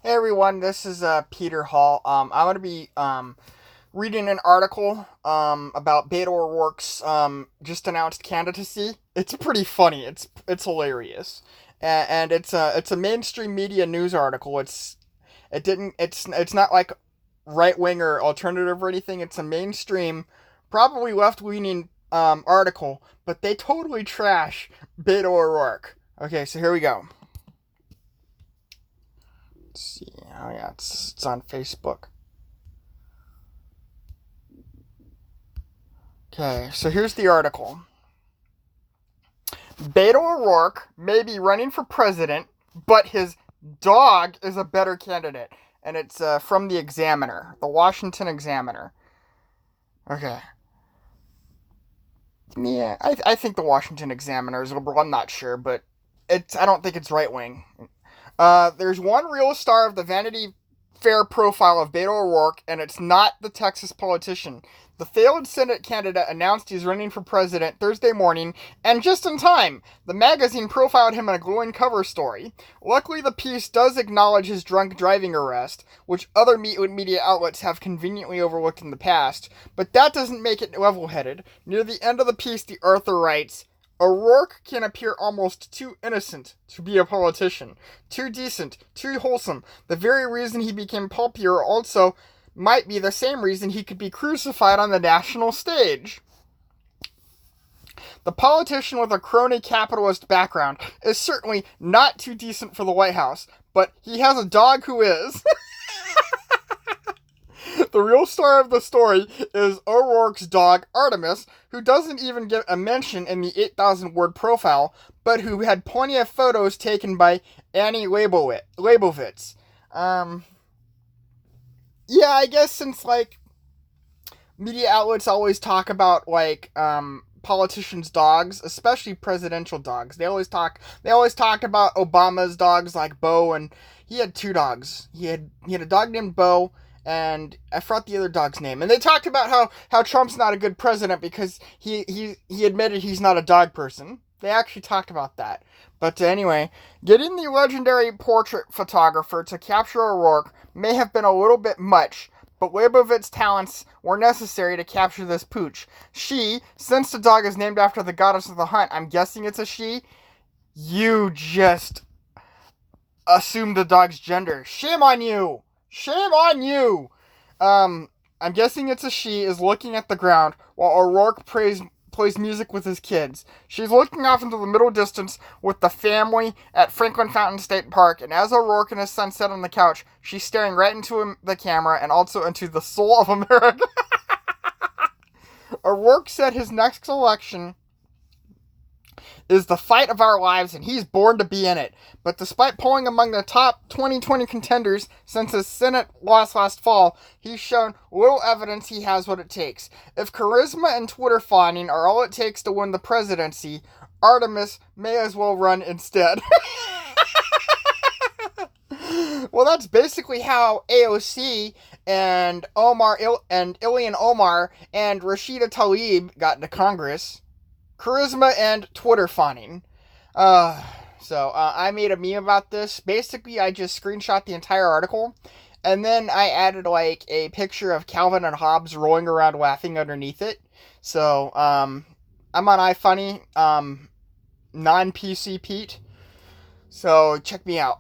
Hey everyone, this is Peter Hall. I'm going to be reading an article about Beto O'Rourke's just announced candidacy. It's pretty funny. It's hilarious, and it's a mainstream media news article. It's not like right wing or alternative or anything. It's a mainstream, probably left leaning article, but they totally trash Beto O'Rourke. Okay, so here we go. Let's see. Oh yeah, it's on Facebook. Okay, so here's the article. Beto O'Rourke may be running for president, but his dog is a better candidate. And it's from the Examiner, the Washington Examiner. Okay. Yeah, I think the Washington Examiner is liberal. I'm not sure, but I don't think it's right wing. There's one real star of the Vanity Fair profile of Beto O'Rourke, and it's not the Texas politician. The failed Senate candidate announced he's running for president Thursday morning, and just in time, the magazine profiled him in a glowing cover story. Luckily, the piece does acknowledge his drunk driving arrest, which other media outlets have conveniently overlooked in the past, but that doesn't make it level-headed. Near the end of the piece, the author writes, O'Rourke can appear almost too innocent to be a politician, too decent, too wholesome. The very reason he became popular also might be the same reason he could be crucified on the national stage. The politician with a crony capitalist background is certainly not too decent for the White House, but he has a dog who is. The real star of the story is O'Rourke's dog, Artemis, who doesn't even get a mention in the 8,000 word profile, but who had plenty of photos taken by Annie Leibovitz. Yeah, I guess since, media outlets always talk about, politicians' dogs, especially presidential dogs. They always talked about Obama's dogs like Bo, and he had two dogs. He had a dog named Bo, and I forgot the other dog's name. And they talked about how Trump's not a good president because he admitted he's not a dog person. They actually talked about that. But anyway, getting the legendary portrait photographer to capture O'Rourke may have been a little bit much, but Leibovitz's talents were necessary to capture this pooch. She, since the dog is named after the goddess of the hunt, I'm guessing it's a she, you just assumed the dog's gender. Shame on you! Shame on you! I'm guessing it's a she, is looking at the ground while O'Rourke plays music with his kids. She's looking off into the middle distance with the family at Franklin Fountain State Park, and as O'Rourke and his son sit on the couch, she's staring right into the camera and also into the soul of America. O'Rourke said his next election is the fight of our lives, and he's born to be in it. But despite polling among the top 2020 contenders since his Senate loss last fall, he's shown little evidence he has what it takes. If charisma and Twitter fawning are all it takes to win the presidency, Artemis may as well run instead. Well, that's basically how AOC and Ilhan Omar and Rashida Tlaib got into Congress. Charisma and Twitter fawning. I made a meme about this. Basically, I just screenshot the entire article, and then I added a picture of Calvin and Hobbes rolling around laughing underneath it. So, I'm on iFunny, non-PC Pete. So check me out.